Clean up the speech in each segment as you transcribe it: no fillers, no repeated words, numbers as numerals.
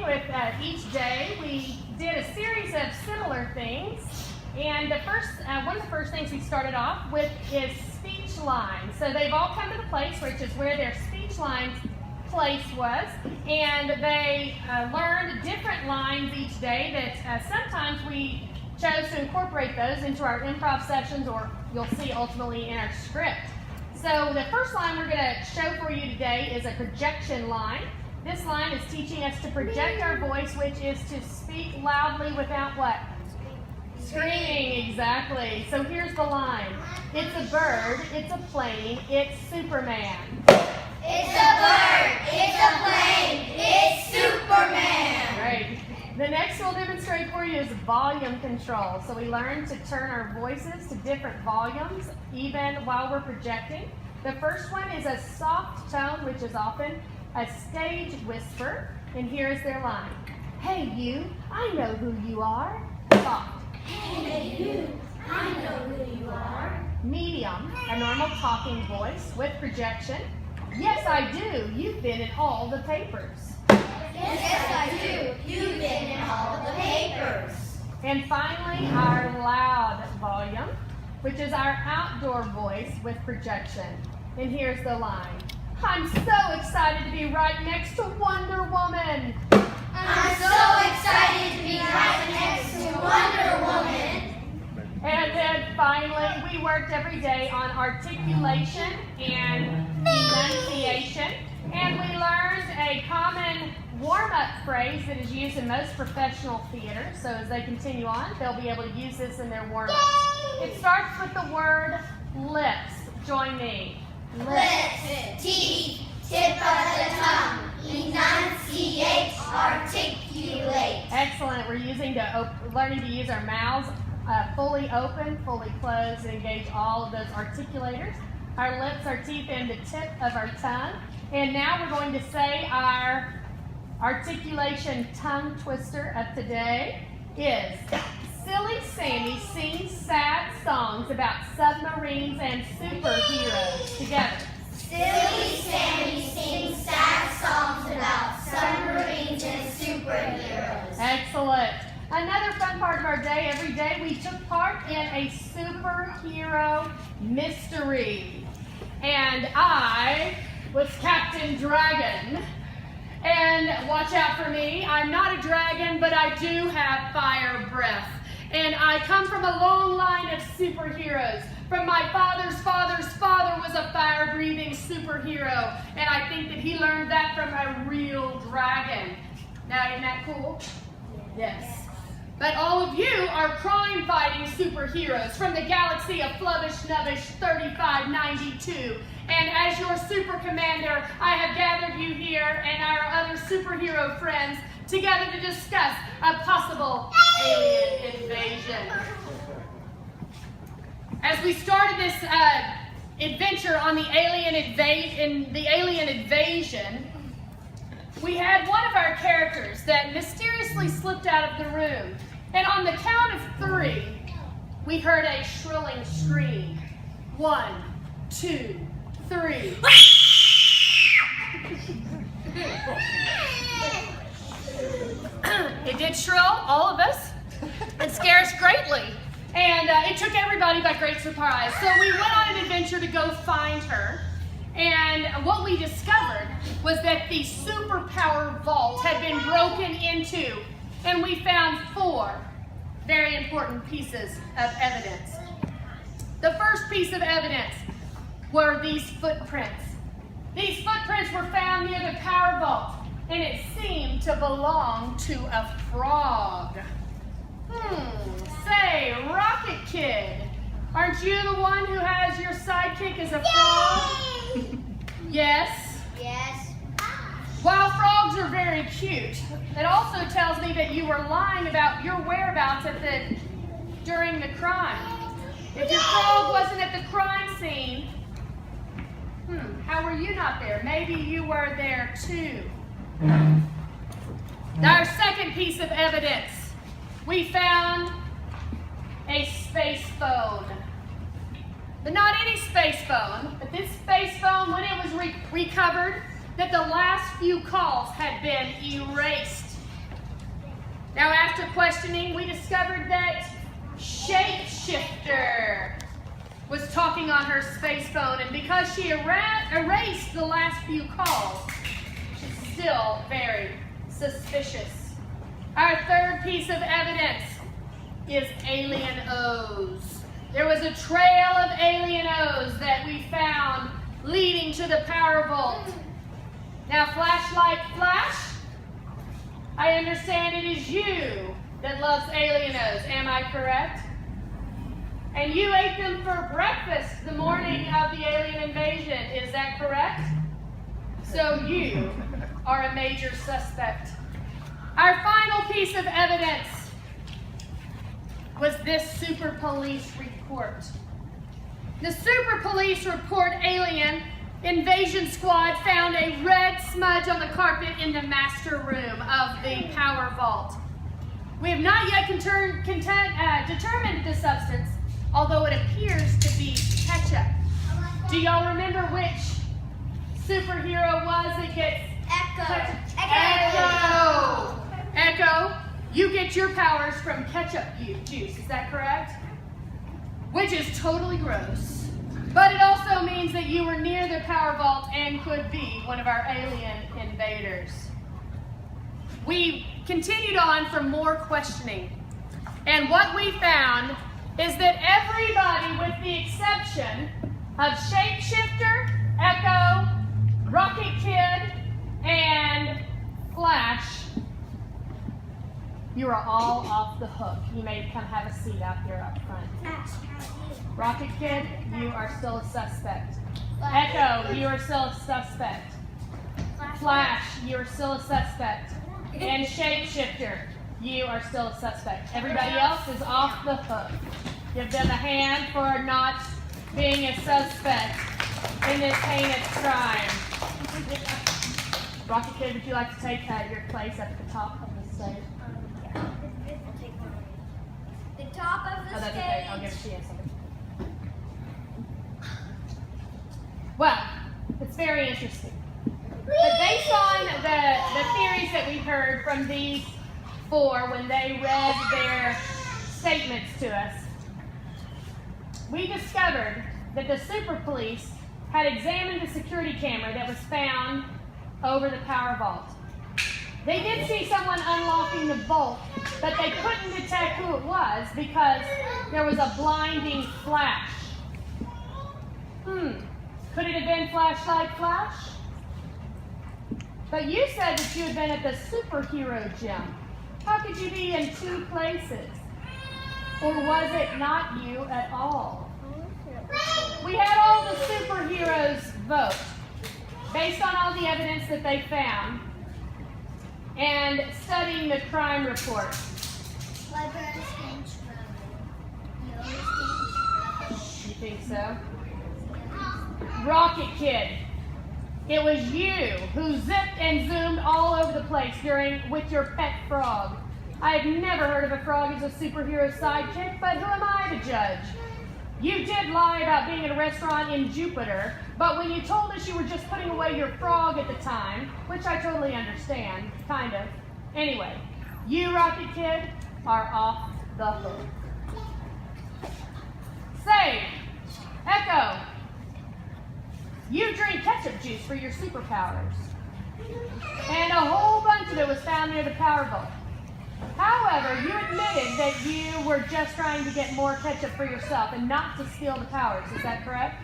with each day, we did a series of similar things. And one of the first things we started off with is speech lines. So they've all come to the place, which is where their speech lines place was. And they learned different lines each day that sometimes we chose to incorporate those into our improv sessions, or you'll see ultimately in our script. So the first line we're going to show for you today is a projection line. This line is teaching us to project our voice, which is to speak loudly without what? Screaming, exactly. So here's the line. It's a bird, it's a plane, it's Superman. It's a bird, it's a plane, it's Superman. Great. The next we'll demonstrate for you is volume control. So we learn to turn our voices to different volumes, even while we're projecting. The first one is a soft tone, which is often a stage whisper. And here is their line. Hey you, I know who you are. Soft. Hey you, I know who you are. Medium, a normal talking voice with projection. Yes, I do. You've been in all the papers. Yes, I do. You've been in all of the papers. And finally, our loud volume, which is our outdoor voice with projection. And here's the line. I'm so excited to be right next to Wonder Woman. I'm so excited to be right next to Wonder Woman. And then finally, we worked every day on articulation and enunciation. And we learned a common warm-up phrase that is used in most professional theater. So as they continue on, they'll be able to use this in their warm-up. It starts with the word lips. Join me. Lips, teeth, tip of the tongue, enunciate, articulate. Excellent. We're learning to use our mouths fully open, fully closed, and engage all of those articulators. Our lips, our teeth, and the tip of our tongue. And now we're going to say our articulation tongue twister of today is Silly Sammy sings sad songs about submarines and superheroes. Together. Silly Sammy sings sad songs about submarines and superheroes. Excellent. Another fun part of our day, every day we took part in a superhero mystery. And I was Captain Dragon. And watch out for me, I'm not a dragon, but I do have fire breath. And I come from a long line of superheroes. From my father's father's father was a fire-breathing superhero. And I think that he learned that from a real dragon. Now, isn't that cool? Yes. But all of you are crime-fighting superheroes from the galaxy of Flubbish Nubbish 3592. And as your super commander, I have gathered you here and our other superhero friends together to discuss a possible alien invasion. As we started this adventure on the alien invasion, we had one of our characters that mysteriously slipped out of the room. And on the count of 3, we heard a shrilling scream. 1, 2, 3. It did shrill, all of us, and scare us greatly. And it took everybody by great surprise. So we went on an adventure to go find her. And what we discovered was that the superpower vault had been broken into, and we found 4 very important pieces of evidence. The first piece of evidence were these footprints. These footprints were found near the power vault, and it seemed to belong to a frog. Say, Rocket Kid, aren't you the one who has your sidekick as a frog? Yes? Yes. While frogs are very cute, it also tells me that you were lying about your whereabouts during the crime. If your frog wasn't at the crime scene, how were you not there? Maybe you were there too. Our second piece of evidence, we found a space phone. But not any space phone, but this space phone, when it was recovered, that the last few calls had been erased. Now, after questioning, we discovered that Shapeshifter was talking on her space phone, and because she erased the last few calls, she's still very suspicious. Our third piece of evidence is alien O's. There was a trail of alien O's that we found leading to the power vault. Now, flashlight flash, I understand it is you that loves alien O's, am I correct? And you ate them for breakfast the morning of the alien invasion, is that correct? So you are a major suspect. Our final piece of evidence was this super police report. The super police report alien invasion squad found a red smudge on the carpet in the master room of the power vault. We have not yet determined the substance, although it appears to be ketchup. Do y'all remember which superhero was that gets ketchup? Echo! Echo, you get your powers from ketchup juice, is that correct? Which is totally gross. But it also means that you were near the power vault and could be one of our alien invaders. We continued on for more questioning. And what we found is that everybody, with the exception of Shapeshifter, Echo, Rocket Kid, and Flash, you are all off the hook. You may come have a seat out here up front. Rocket Kid, you are still a suspect. Echo, you are still a suspect. Flash, you are still a suspect. And Shapeshifter, you are still a suspect. Everybody else is off the hook. Give them a hand for not being a suspect in this heinous crime. Rocket Kid, would you like to take your place at the top of the stage? The top of the Oh, that's stage. okay. I'll give it to you in a second. Well, it's very interesting. But based on the theories that we heard from these four when they read their statements to us, we discovered that the super police had examined the security camera that was found over the power vault. They did see someone unlocking the bolt, but they couldn't detect who it was because there was a blinding flash. Could it have been Flashlight Flash? But you said that you had been at the superhero gym. How could you be in two places? Or was it not you at all? We had all the superheroes vote based on all the evidence that they found and studying the crime report. You think so? Rocket Kid, it was you who zipped and zoomed all over the place with your pet frog. I had never heard of a frog as a superhero sidekick, but who am I to judge? You did lie about being at a restaurant in Jupiter, but when you told us you were just putting away your frog at the time, which I totally understand, kind of. Anyway, you, Rocket Kid, are off the hook. Say, Echo, you drink ketchup juice for your superpowers. And a whole bunch of it was found near the power vault. However, you admitted that you were just trying to get more ketchup for yourself and not to steal the powers. Is that correct?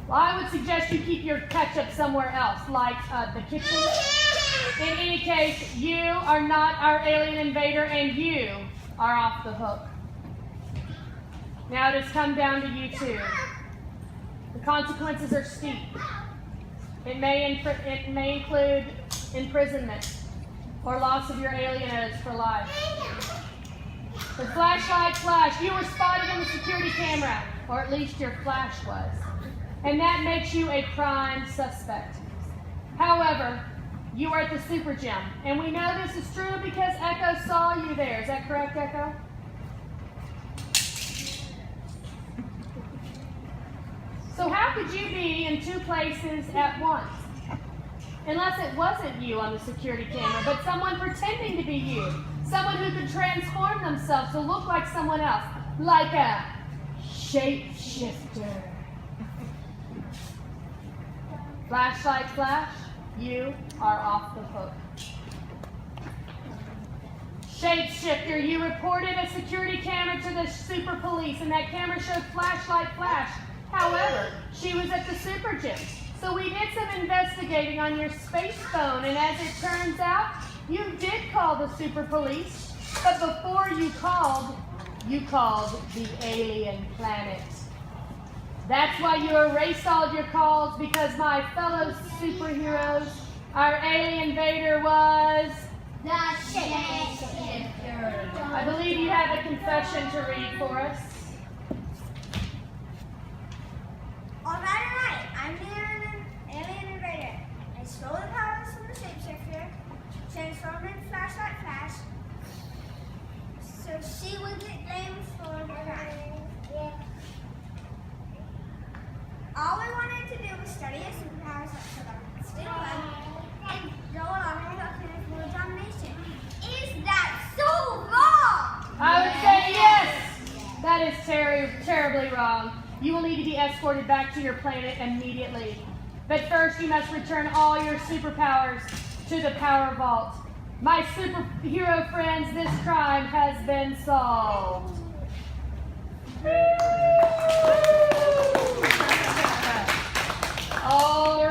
Well, I would suggest you keep your ketchup somewhere else, like the kitchen. In any case, you are not our alien invader, and you are off the hook. Now it has come down to you two. The consequences are steep. It may include imprisonment or loss of your alien O's for life. The Flashlight Flash, you were spotted in the security camera, or at least your flash was. And that makes you a prime suspect. However, you were at the super gym, and we know this is true because Echo saw you there. Is that correct, Echo? So how could you be in two places at once? Unless it wasn't you on the security camera, but someone pretending to be you. Someone who could transform themselves to look like someone else, like a shapeshifter. Flashlight flash, you are off the hook. Shapeshifter, you reported a security camera to the super police, and that camera showed flashlight flash. However, she was at the super gym. So we did some investigating on your space phone, and as it turns out, you did call the super police, but before you called the alien planet. That's why you erased all your calls, because my fellow superheroes, our alien invader was... The shapeshifter. I believe you have a confession to read for us. Alright. I'm the alien invader. I stole the powers from the shapeshifter, transformed in flashlight flash, so she would get blamed for the crime. All we wanted to do was study her superpowers so that we could steal them and go along with our plan for domination. Is that so wrong? I would say yes! That is terribly wrong. You will need to be escorted back to your planet immediately. But first, you must return all your superpowers to the Power Vault. My superhero friends, this crime has been solved.